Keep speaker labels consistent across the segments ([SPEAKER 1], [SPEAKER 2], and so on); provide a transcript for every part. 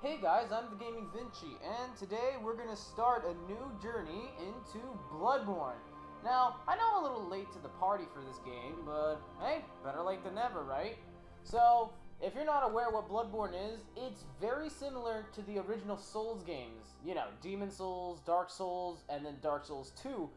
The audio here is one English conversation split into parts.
[SPEAKER 1] Hey guys, I'm the Gaming Vinci, and today we're gonna start a new journey into Bloodborne. Now, I know I'm a little late to the party for this game, but hey, better late than never, right? So, if you're not aware what Bloodborne is, it's very similar to the original Souls games. You know, Demon Souls, Dark Souls, and then Dark Souls 2.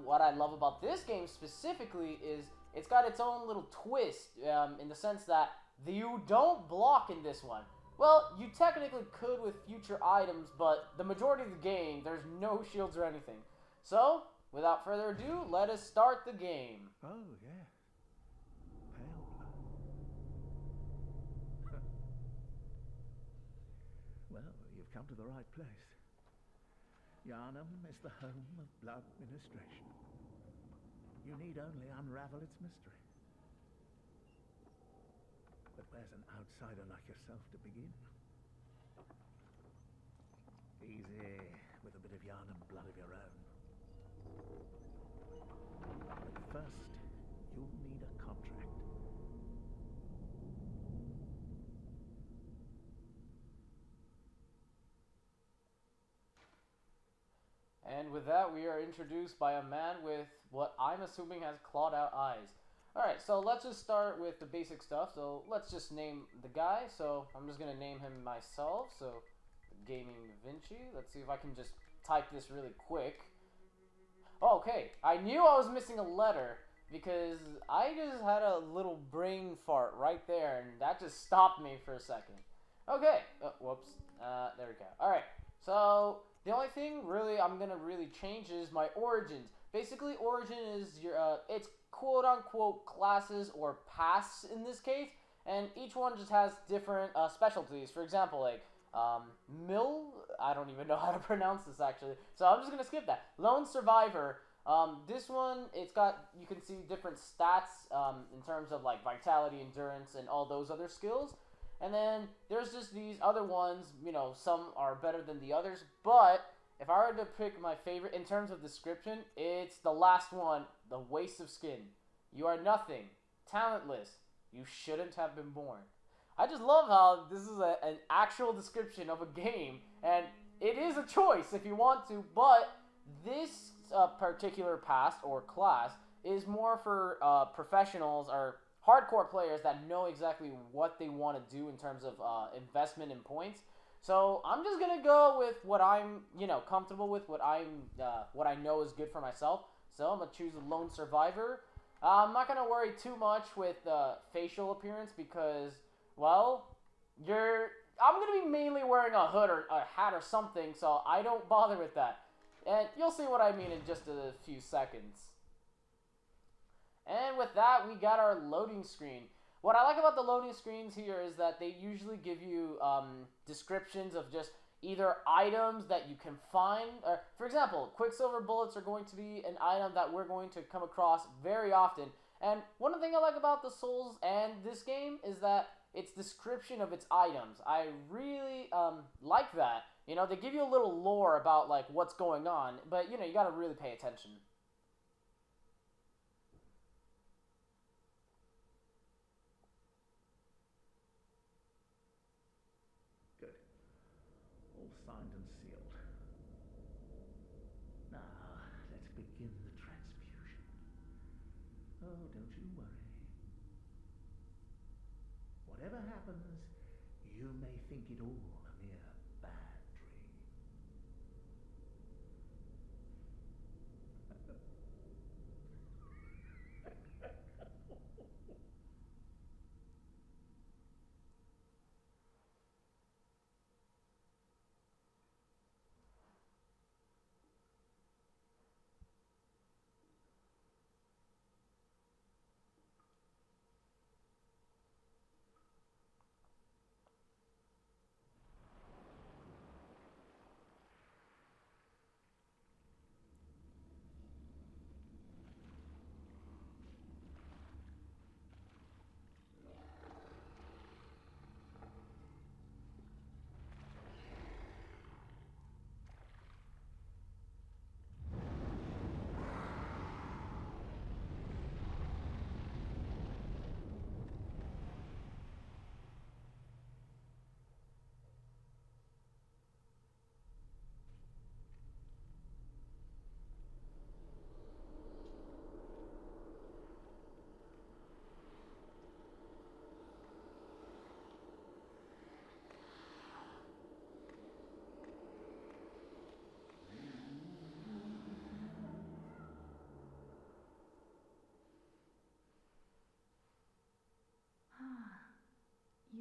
[SPEAKER 1] What I love about this game specifically is it's got its own little twist in the sense that you don't block in this one. Well, you technically could with future items, but the majority of the game, there's no shields or anything. So, without further ado, let us start the game.
[SPEAKER 2] Oh, yeah. Pale blood. Well, you've come to the right place. Yharnam is the home of blood ministration. You need only unravel its mystery. But where's an outsider like yourself to begin? Easy, with a bit of Yharnam blood of your own. But first, you'll need a contract.
[SPEAKER 1] And with that, we are introduced by a man with what I'm assuming has clawed out eyes. Alright, so let's just start with the basic stuff. So let's just name the guy. So I'm just going to name him myself. So Gaming Vinci. Let's see if I can just type this really quick. Okay, I knew I was missing a letter because I just had a little brain fart right there and that just stopped me for a second. Okay, whoops, there we go. Alright, so the only thing really I'm going to really change is my origins. Basically, origin is your, it's quote-unquote classes or paths in this case, and each one just has different specialties. For example, like, Mill, I don't even know how to pronounce this actually, so I'm just going to skip that. Lone Survivor, this one, it's got, you can see different stats in terms of like vitality, endurance, and all those other skills. And then there's just these other ones, you know, some are better than the others, but if I were to pick my favorite in terms of description, it's the last one, the waste of skin. You are nothing, talentless, you shouldn't have been born. I just love how this is an actual description of a game, and it is a choice if you want to, but this particular pass or class is more for professionals or hardcore players that know exactly what they want to do in terms of investment in points. So I'm just gonna go with what I'm, you know, comfortable with, what I know is good for myself. So I'm gonna choose a Lone Survivor. I'm not gonna worry too much with facial appearance because, well, I'm gonna be mainly wearing a hood or a hat or something, so I don't bother with that. And you'll see what I mean in just a few seconds. And with that, we got our loading screen. What I like about the loading screens here is that they usually give you descriptions of just either items that you can find. Or, for example, Quicksilver bullets are going to be an item that we're going to come across very often. And one thing I like about the Souls and this game is that its description of its items. I really like that. You know, they give you a little lore about like what's going on, but you know, you got to really pay attention.
[SPEAKER 2] Good. All signed and sealed. Now, let's begin the transfusion. Oh, don't you worry. Whatever happens, you may think it all a mere bad dream.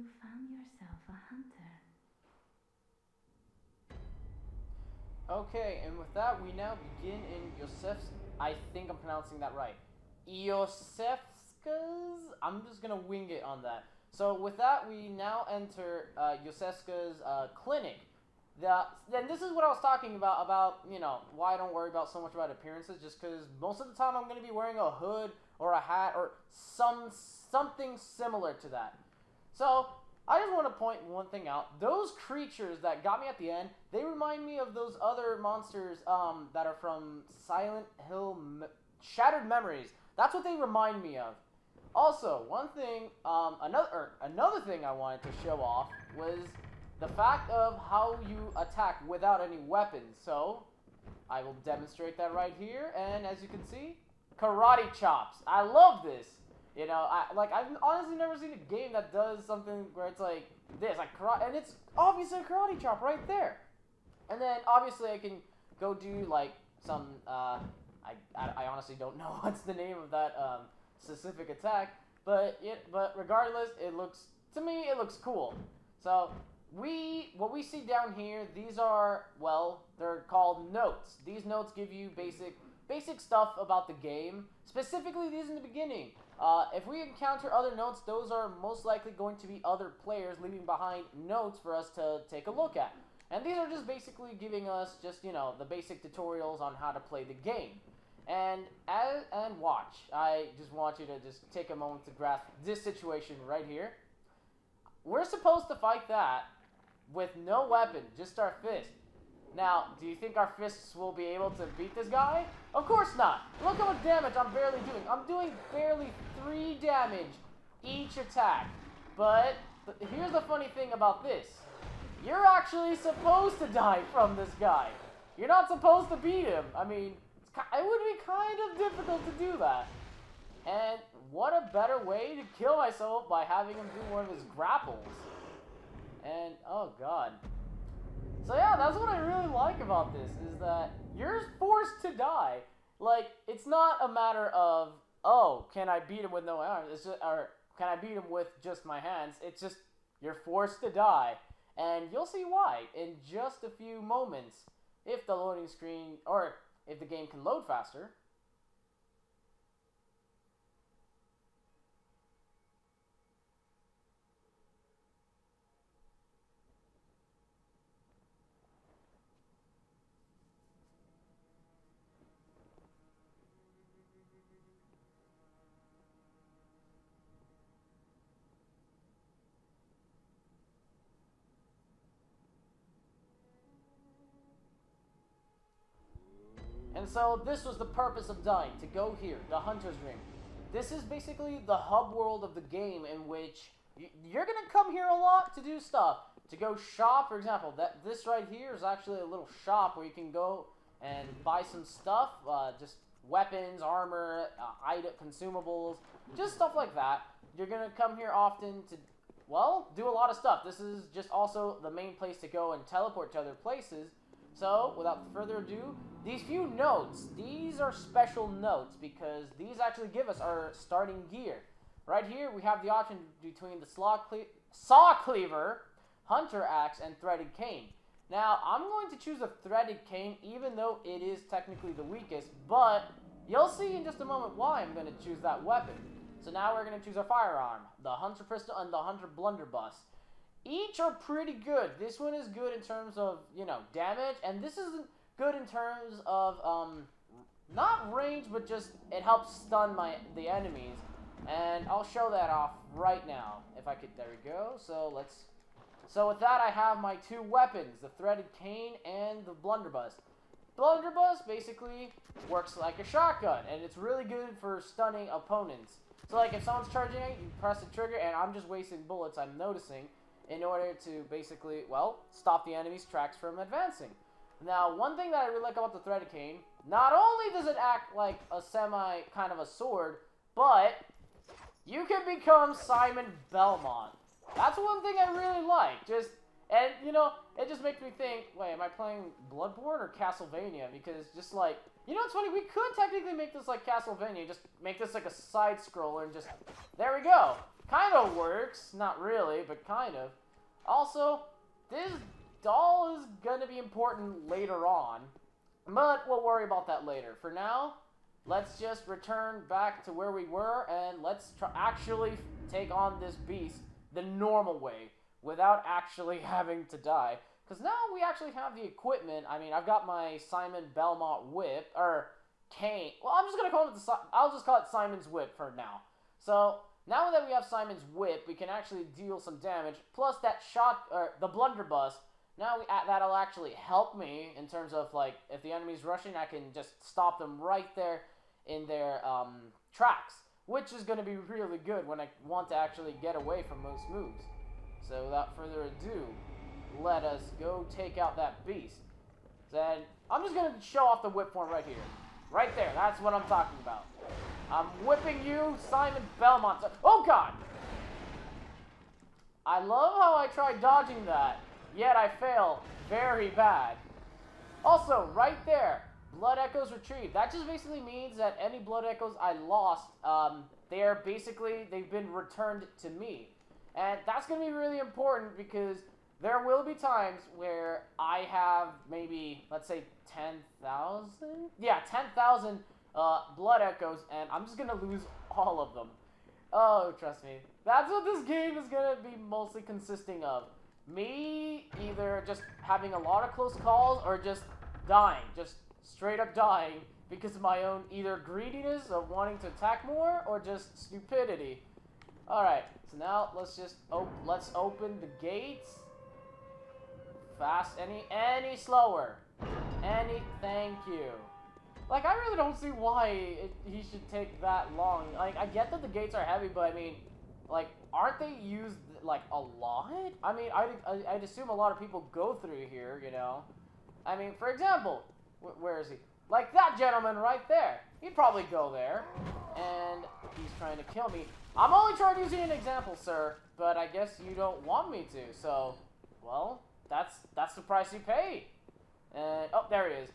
[SPEAKER 3] you found yourself a hunter.
[SPEAKER 1] Okay, and with that, we now begin in Yosef's. I think I'm pronouncing that right. Yosefska's. I'm just gonna wing it on that. So with that, we now enter Yosefska's clinic. Then this is what I was talking about you know why I don't worry about so much about appearances, just because most of the time I'm gonna be wearing a hood or a hat or something similar to that. So I just want to point one thing out. Those creatures that got me at the end, they remind me of those other monsters that are from Silent Hill Shattered Memories. That's what they remind me of. Also, one thing, another thing I wanted to show off was the fact of how you attack without any weapons. So I will demonstrate that right here, and as you can see, karate chops. I love this. You know, I've honestly never seen a game that does something where it's like this, like karate, and it's obviously a karate chop right there. And then obviously I can go do like some, I honestly don't know what's the name of that specific attack, but regardless, to me it looks cool. So what we see down here, these are, well, they're called notes. These notes give you basic stuff about the game, specifically these in the beginning. If we encounter other notes, those are most likely going to be other players leaving behind notes for us to take a look at. And these are just basically giving us just, you know, the basic tutorials on how to play the game. And watch. I just want you to just take a moment to grasp this situation right here. We're supposed to fight that with no weapon, just our fist. Now, do you think our fists will be able to beat this guy? Of course not. Look how much damage I'm barely doing. I'm doing barely 3 damage each attack. But here's the funny thing about this. You're actually supposed to die from this guy. You're not supposed to beat him. I mean, it would be kind of difficult to do that. And what a better way to kill myself by having him do one of his grapples. And, oh god. So yeah, that's what I really like about this, is that you're forced to die. Like, it's not a matter of, oh, can I beat him with no arms? It's just, or can I beat him with just my hands? It's just, you're forced to die. And you'll see why in just a few moments, if the loading screen, or if the game can load faster. And so this was the purpose of dying, to go here, the Hunter's Ring. This is basically the hub world of the game in which you're going to come here a lot to do stuff. To go shop, for example, this right here is actually a little shop where you can go and buy some stuff, just weapons, armor, item, consumables, just stuff like that. You're going to come here often to, well, do a lot of stuff. This is just also the main place to go and teleport to other places. So, without further adieu, these few notes, these are special notes because these actually give us our starting gear. Right here, we have the option between the saw cleaver, hunter axe, and threaded cane. Now, I'm going to choose a threaded cane, even though it is technically the weakest, but you'll see in just a moment why I'm going to choose that weapon. So now we're going to choose our firearm, the hunter pistol and the hunter blunderbuss. Each are pretty good. This one is good in terms of, you know, damage, and this is good in terms of, not range, but just, it helps stun the enemies. And I'll show that off right now. If I could, there we go. So with that, I have my 2 weapons, the threaded cane and the blunderbuss. Blunderbuss basically works like a shotgun, and it's really good for stunning opponents. So like if someone's charging it, you press the trigger, and I'm just wasting bullets, I'm noticing, in order to basically, well, stop the enemy's tracks from advancing. Now, one thing that I really like about the threaded cane, not only does it act like a kind of a sword, but you can become Simon Belmont. That's one thing I really like. And, you know, it just makes me think, wait, am I playing Bloodborne or Castlevania? Because just like, you know, it's funny, we could technically make this like Castlevania, just make this like a side-scroller and just, there we go. kind of works. Not really, but kind of. Also, this doll is gonna be important later on, but we'll worry about that later. For now, let's just return back to where we were, and let's actually take on this beast the normal way, without actually having to die. Because now we actually have the equipment. I mean, I've got my Simon Belmont whip, or cane. Well, I'm just gonna call it I'll just call it Simon's whip for now. So now that we have Simon's whip, we can actually deal some damage. Plus that shot, or the blunderbuss. Now that'll actually help me in terms of like if the enemy's rushing, I can just stop them right there in their tracks, which is gonna be really good when I want to actually get away from most moves. So without further ado, let us go take out that beast. Then I'm just gonna show off the whip form right here. Right there, that's what I'm talking about. I'm whipping you, Simon Belmont. Oh god! I love how I tried dodging that, yet I fail very bad. Also, right there, blood echoes retrieved. That just basically means that any blood echoes I lost, they've been returned to me. And that's going to be really important because there will be times where I have maybe, let's say, 10,000? Yeah, 10,000 blood echoes, and I'm just going to lose all of them. Oh, trust me. That's what this game is going to be mostly consisting of. Me either just having a lot of close calls or just dying. Just straight up dying because of my own either greediness of wanting to attack more or just stupidity. Alright, so now let's just let's open the gates. Fast, any slower. Thank you. Like, I really don't see why he should take that long. Like, I get that the gates are heavy, but I mean, like, aren't they used, like, a lot? I mean, I'd assume a lot of people go through here, you know? I mean, for example, where is he? Like that gentleman right there. He'd probably go there, and he's trying to kill me. I'm only trying to use an example, sir, but I guess you don't want me to, so, well, that's the price you pay. And, oh, there he is.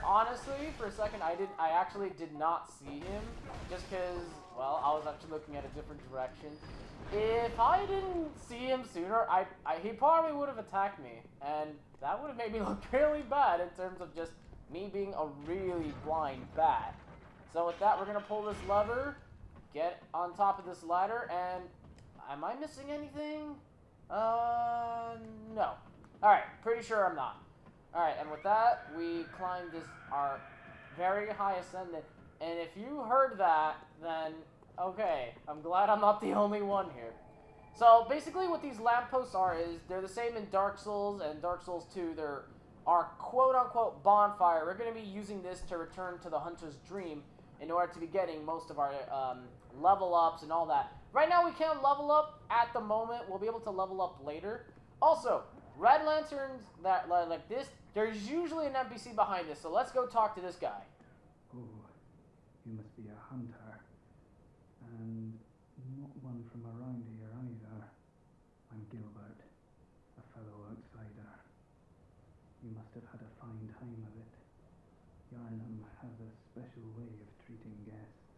[SPEAKER 1] Honestly, for a second, I actually did not see him, just because, well, I was actually looking at a different direction. If I didn't see him sooner, he probably would have attacked me, and that would have made me look really bad in terms of just me being a really blind bat. So with that, we're going to pull this lever, get on top of this ladder, and am I missing anything? No. Alright, pretty sure I'm not. Alright, and with that, we climb our very high ascendant, and if you heard that, then, okay, I'm glad I'm not the only one here. So, basically what these lampposts are is, they're the same in Dark Souls and Dark Souls 2, they're our quote-unquote bonfire. We're going to be using this to return to the Hunter's Dream in order to be getting most of our level ups and all that. Right now we can't level up at the moment. We'll be able to level up later. Also, red lanterns that like this, there's usually an NPC behind this, so let's go talk to this guy.
[SPEAKER 4] Oh, you must be a hunter, and not one from around here either. I'm Gilbert, a fellow outsider. You must have had a fine time of it. Yarnum has a special way of treating guests.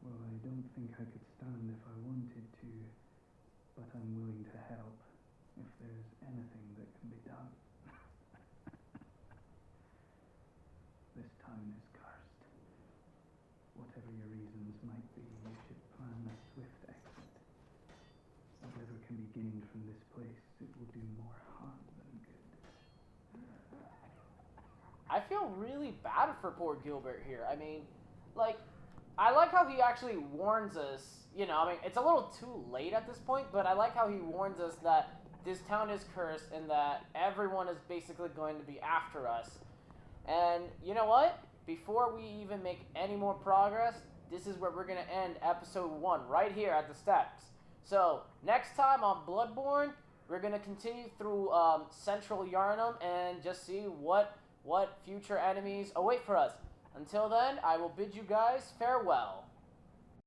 [SPEAKER 4] Well, I don't think I could stand if I wanted to, but I'm willing to help if there's anything that can be done. This town is cursed. Whatever your reasons might be, you should plan a swift exit. Whatever can be gained from this place, it will do more harm than good.
[SPEAKER 1] I feel really bad for poor Gilbert here. I mean, like, I like how he actually warns us, you know, I mean, it's a little too late at this point, but I like how he warns us that this town is cursed and that everyone is basically going to be after us. And you know what? Before we even make any more progress, this is where we're going to end episode 1, right here at the steps. So, next time on Bloodborne, we're going to continue through Central Yarnum and just see what future enemies await for us. Until then, I will bid you guys farewell.